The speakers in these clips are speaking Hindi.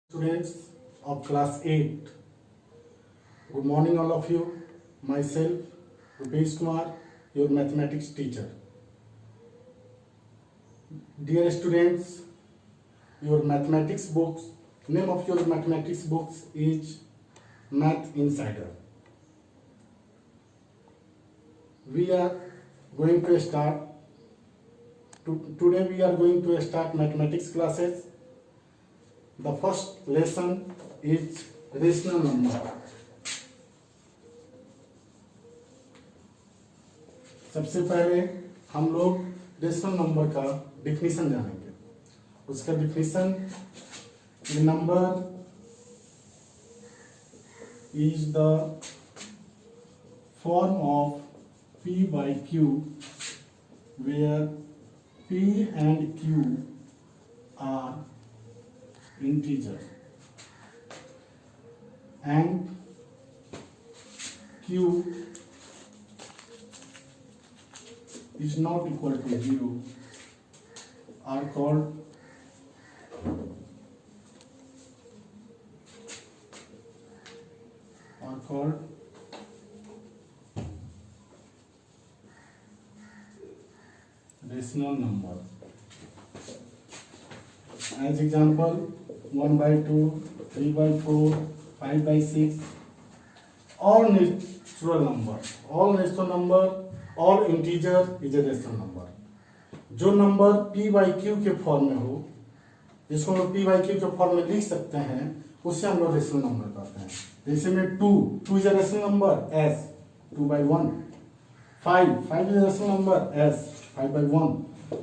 Students of class 8, good morning all of you. Myself Rupesh Kumar, your mathematics teacher. Dear students, your mathematics books, name of your mathematics books is Math Insider. We are going to start today we are going to start mathematics classes. The first lesson is rational number. सबसे पहले हम लोग रेशनल नंबर का डिफिनीशन जानेंगे. उसका definition, number is the form of p by q where p and q are integer and q is not equal to 0 are called rational number. As example, 1 by 2, 3 by 4, 5 by 6, all natural number, all integer is a rational number. जो नंबर p by q के फॉर्म में हो, जिसको हम लोग p by q के फॉर्म में लिख सकते हैं, उससे हम लोग रेशनल नंबर कहते हैं. जैसे में 2 is a rational number as 2 by 1, 5 is a rational number as 5 by 1,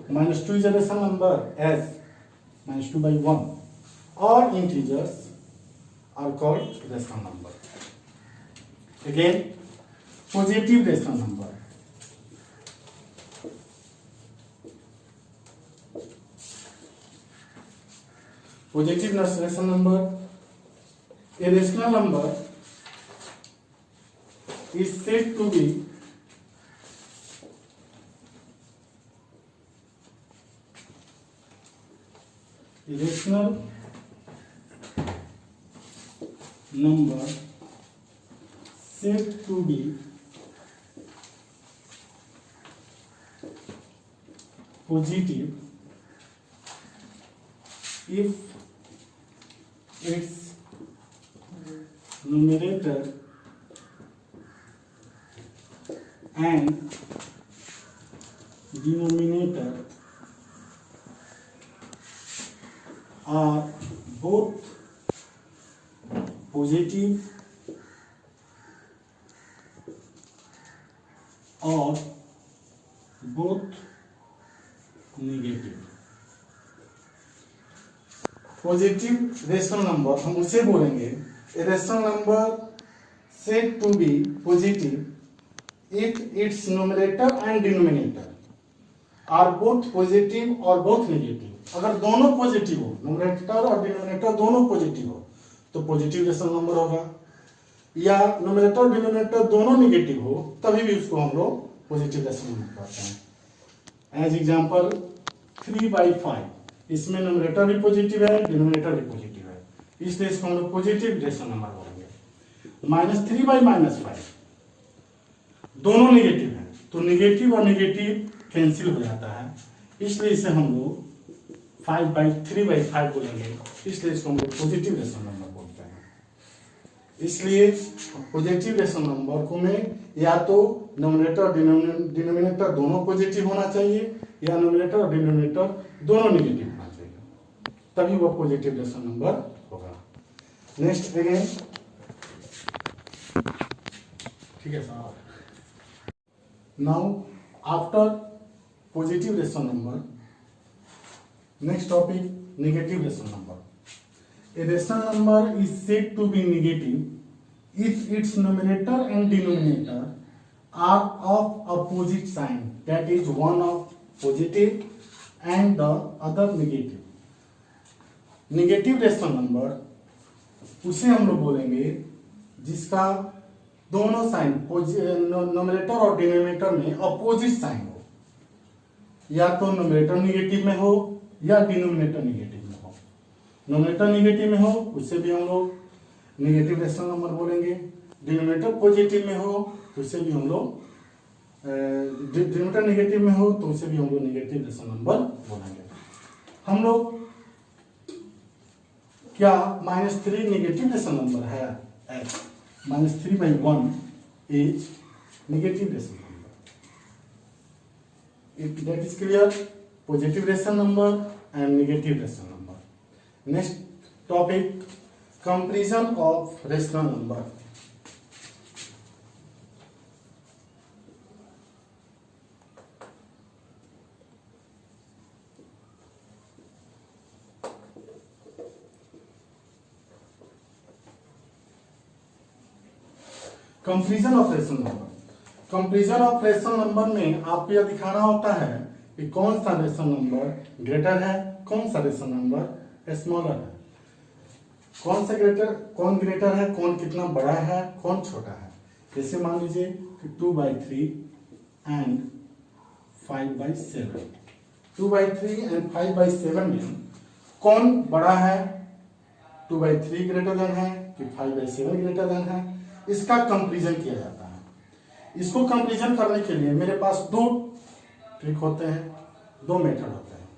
-2 is a rational number as -2 by 1. All integers are called rational number. Again, positive rational number. Positive rational number. A rational number is said to be rational number said to be positive if its numerator and denominator are both positive or both negative. Positive rational number हम उसे बोलेंगे a rational number said to be positive if its numerator and denominator are both positive और बोथ नेगेटिव. अगर दोनों पॉजिटिव हो, न्यूमरेटर और डिनोमिनेटर दोनों पॉजिटिव हो, तो पॉजिटिव रेशनल नंबर होगा. या न्यूमरेटर और डिनोमिनेटर दोनों नेगेटिव हो, तभी भी उसको हम लोग पॉजिटिव रेशनल नंबर कहते हैं. एज एग्जांपल 3 by 5, इसमें न्यूमरेटर भी पॉजिटिव है, डिनोमिनेटर भी पॉजिटिव है, इसलिए इसको हम लोग पॉजिटिव रेशनल नंबर बोलेंगे. -3 by -5 दोनों नेगेटिव हैं, तो नेगेटिव और नेगेटिव कैंसिल हो जाता है, इसलिए इसे हम लोग 3 by 5 बोलेंगे, इसलिए इसको हम लोग पॉजिटिव रेशनल नंबर बोलते हैं. इसलिए पॉजिटिव रेशनल नंबर को में या तो न्यूमरेटर और डिनोमिनेटर दोनों पॉजिटिव होना चाहिए, या न्यूमरेटर और डिनोमिनेटर दोनों नेगेटिव होना चाहिए, तभी वो पॉजिटिव रेशनल नंबर होगा. नेक्स्ट अगेन, ठीक है sir. Now after positive rational number, next topic, negative rational number. A rational number is said to be negative if its numerator and denominator are of opposite sign, that is one of positive and the other negative. Negative rational number उसे हम लोग बोलेंगे जिसका दोनों साइन नोमिनेटर और डिनोमिनेटर में अपोजिट साइन हो, या तो नोमिनेटर निगेटिव में हो या डिनोमिनेटर निगेटिव में हो, नोमिनेटर निगेटिव में हो उससे भी हम लोग निगेटिव रेशनल नंबर बोलेंगे, डिनोमिनेटर पॉजिटिव में हो तो उससे भी हम लोग डिनोमिनेटर नेगेटिव में हो तो उसे भी हम लोग नेगेटिव रेशनल नंबर बोलेंगे। हम लोग क्या -3 नेगेटिव रेशनल नंबर है, -3/1 is negative rational number. If that is clear, positive rational number and negative rational number. Next topic, comparison of rational number. Comparison of rational number. Comparison of rational number में आपको यह दिखाना होता है कि कौन सा रेशनल नंबर ग्रेटर है, कौन सा रेशनल नंबर स्मॉलर है, कौन सा कौन ग्रेटर है, कौन कितना बड़ा है, कौन छोटा है। जैसे मान लीजिए कि 2/3 एंड 5/7, 2/3 एंड 5/7 में कौन बड़ा है, 2/3 ग्रेटर देन है कि 5/7 ग्रेटर देन है, इसका कंपेरिजन किया जाता है। इसको कंपेरिजन करने के लिए मेरे पास दो ट्रिक होते हैं, दो मेथड होते हैं।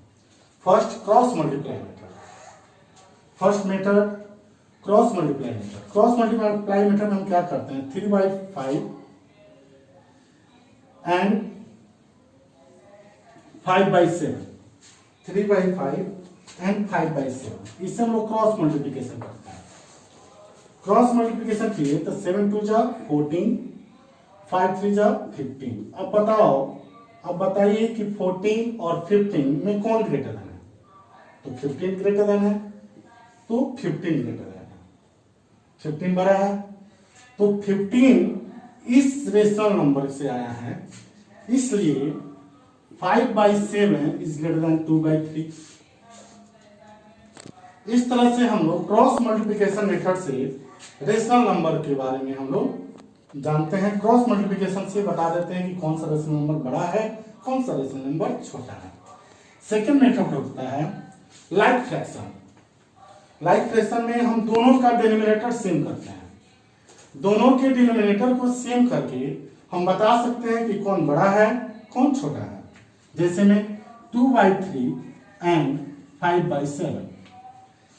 First cross multiply method, first method cross multiply method. Cross multiply method में हम क्या करते हैं, 3/5 एंड 5/7, 3/5 एंड 5/7, इससे हम लोग क्रॉस मल्टीप्लिकेशन करते हैं। क्रॉस मल्टीप्लिकेशन किए तो 7 2 जा 14, 5 3 जा 15। अब बताओ, अब बताइए कि 14 और 15 में कौन ग्रेटर देन है, तो 15 ग्रेटर देन है, तो 15 ग्रेटर देन है, 15 बड़ा है, तो 15 इस रेशनल नंबर से आया है, इसलिए 5/7 इज ग्रेटर देन 2/3। इस तरह से हम लोग क्रॉस मल्टीप्लिकेशन मेथड से रेशनल नंबर के बारे में हम लोग जानते हैं। क्रॉस मल्टीप्लिकेशन से बता देते हैं कि कौन सा रेशनल नंबर बड़ा है, कौन सा रेशनल नंबर छोटा है। सेकंड मेथड होता है लाइक फ्रैक्शन। लाइक फ्रैक्शन में हम दोनों का डिनोमिनेटर सेम करते हैं, दोनों के डिनोमिनेटर को सेम करके हम बता सकते हैं कि कौन बड़ा है, कौन छोटा है। जैसे में 2/3 एंड 5/7,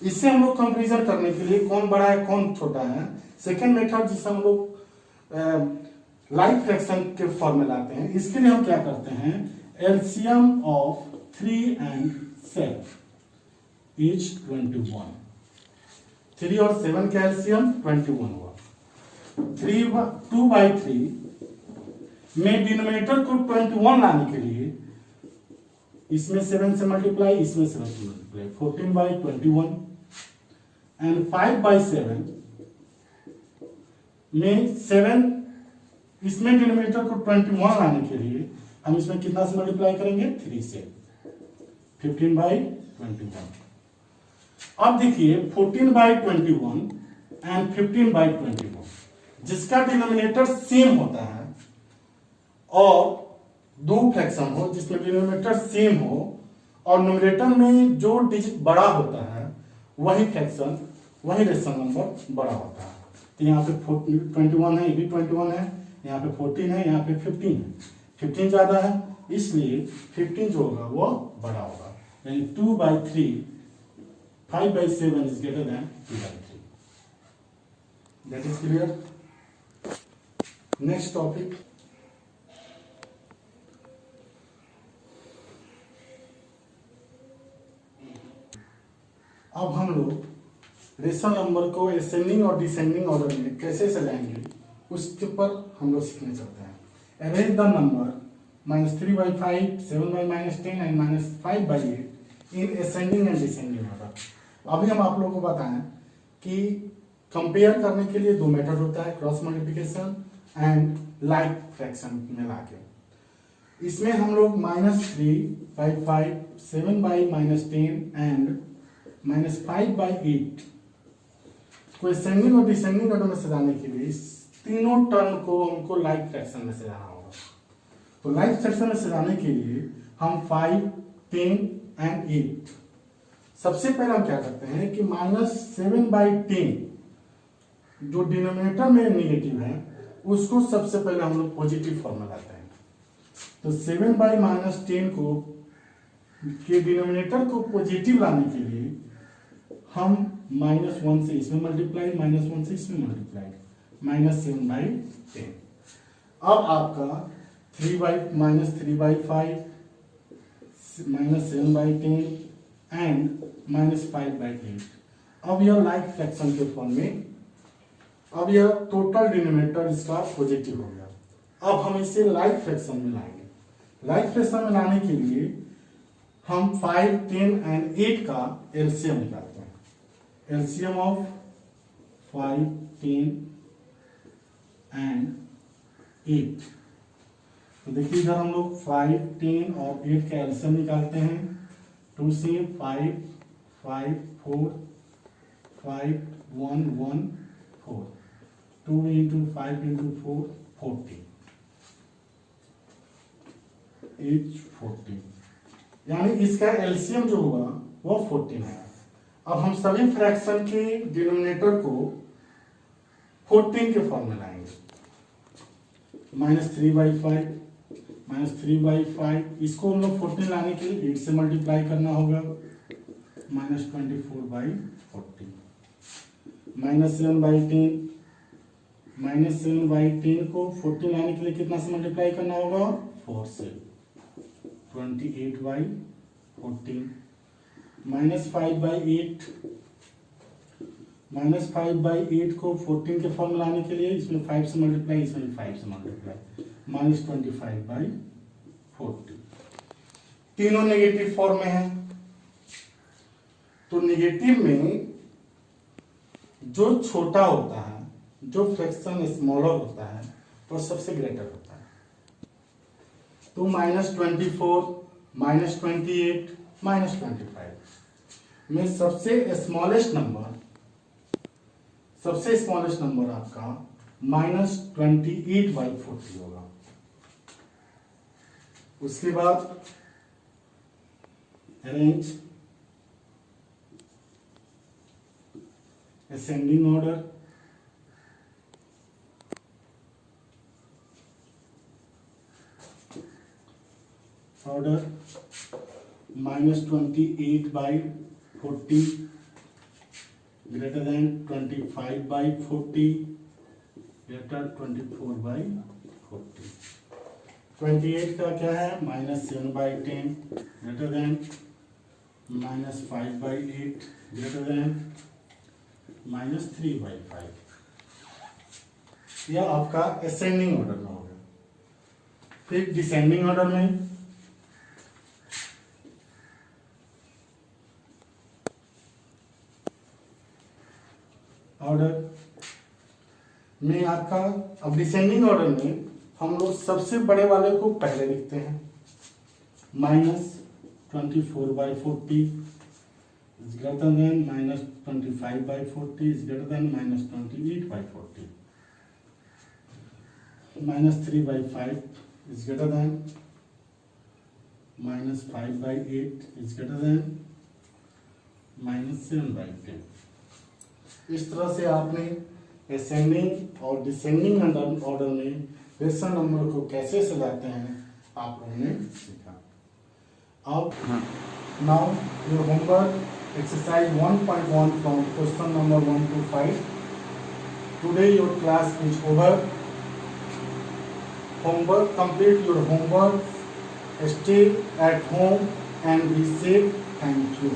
इससे हम लोग कंपेरिजन करने के लिए कौन बड़ा है, कौन छोटा है, सेकेंड मेथड जिसे हम लोग लाइक फ्रैक्शन के फॉर्म में लाते हैं, इसके लिए हम क्या करते हैं, एलसीएम ऑफ 3 एंड 7 इज 21। 3 और 7 का एलसीएम 21 हुआ। 2/3 में डिनोमिनेटर को 21 लाने के लिए इसमें 7 से मल्टीप्लाई, इसमें 7 से मल्टीप्लाई, 14/21 एंड 5/7 में 7, इसमें डिनोमिनेटर को 21 लाने के लिए हम इसमें कितना से मल्टीप्लाई करेंगे, 3 से, 15/21। अब देखिए 14/21 एंड 15/21, जिसका डिनोमिनेटर सेम होता है और दो फ्रैक्शन हो जिसमें डिनोमिनेटर सेम हो और न्यूमरेटर में जो डिजिट बड़ा होता है वही फ्रैक्शन, वही रेशनल नंबर बड़ा होता है। तो यहाँ पे 21 है, ये भी 21 है, यहाँ पे 14 है, यहाँ पे 15 है, 15 ज्यादा है, इसलिए 15 जो होगा वो बड़ा होगा, यानी 2/3, 5/7 is greater than 2/3। That is clear. Next topic, अब हम लोग रेशनल नंबर को असेंडिंग और डिसेंडिंग ऑर्डर में कैसे सजाएंगे उसके ऊपर हम लोग सीखने चलते हैं। Arrange the number -3/5, 7/-10 and -5/8 in ascending and descending order. अभी हम आप लोगों को बताएं कि कंपेयर करने के लिए दो मेथड होता है, cross multiplication and like fraction में लाके। इसमें हम लोग -3/5, 7/-10 एंड -5/8 को असेंडिंग और डिसेंडिंग ऑर्डर में सजाने के लिए इस तीनों टर्म को हमको लाइक फ्रैक्शन में सजाना होगा। तो लाइक फ्रैक्शन में सजाने के लिए हम 5, 10 एंड 8 सबसे पहले हम क्या करते हैं कि -7/10 जो डिनोमिनेटर में नेगेटिव है उसको सबसे पहले हम लोग पॉजिटिव फॉर्म में लाते हैं। तो 7/-10 को के डिनोमिनेटर को पॉजिटिव लाने के लिए हम -1 से इसमें मल्टीप्लाई, -1 से इसमें मल्टीप्लाई, -7/10। अब आपका -3/5 -7/10 एंड -5/8। अब यह लाइक फ्रैक्शन के फॉर्म में, अब यह टोटल डिनोमिनेटर इसका पॉजिटिव हो गया। अब हम इसे लाइक फ्रैक्शन में लाएंगे। लाइक फ्रैक्शन में लाने के लिए हम 5, 10 एंड 8 का एलसीएम निकालते हैं। LCM of 5, 10 and 8। तो देखिए इधर हम लोग 5, 10 और 8 का एलसीएम निकालते हैं। 2 से 5, 5, 4, 5, 1, 1, 4। 2 into 5 into 4, 40। 8, 40। यानी इसका एलसीएम जो होगा वो 14 है। अब हम सभी फ्रैक्शन के डिनोमिनेटर को 14 के फॉर्म में लाएंगे। -3/5 इसको हम लोग 14 लाने के लिए 8 से मल्टीप्लाई करना होगा, -24/40। -7/10 को 14 लाने के लिए कितना से मल्टीप्लाई करना होगा, 4 से, 28/14। -5/8 को 14 के फॉर्म में लाने के लिए इसमें 5 से मल्टीप्लाई, इसमें 5 से मल्टीप्लाई, -25/40। तीनों नेगेटिव फॉर्म में है। तो नेगेटिव में जो छोटा होता है, जो फ्रैक्शन स्मॉलर होता है वो सबसे ग्रेटर होता है। तो -24, -28, -25 में सबसे स्मॉलेस्ट नंबर आपका -28/40 होगा। उसके बाद arrange ascending order. -28/40 greater than 25/40 greater 24/40। 28 का क्या है, -7/10 greater than -5/8 greater than -3/5। यह आपका असेंडिंग ऑर्डर में हो गया। फिर डिसेंडिंग ऑर्डर में आपका, अब डिसेंडिंग ऑर्डर में हम लोग सबसे बड़े वाले को पहले लिखते हैं। -24/40 is greater than -25/40 is greater than -28/40। -3/5 is greater than -5/8 is greater than -7/10। इस तरह से आपने असेंडिंग और डिसेंडिंग ऑर्डर में फ्रैक्शन नंबर को कैसे सजाते हैं आप लोगों ने सीखा। अब now your homework exercise 1.1 from question number 1 to 5। Today your class is over. Homework, complete your homework, stay at home and be safe. Thank you.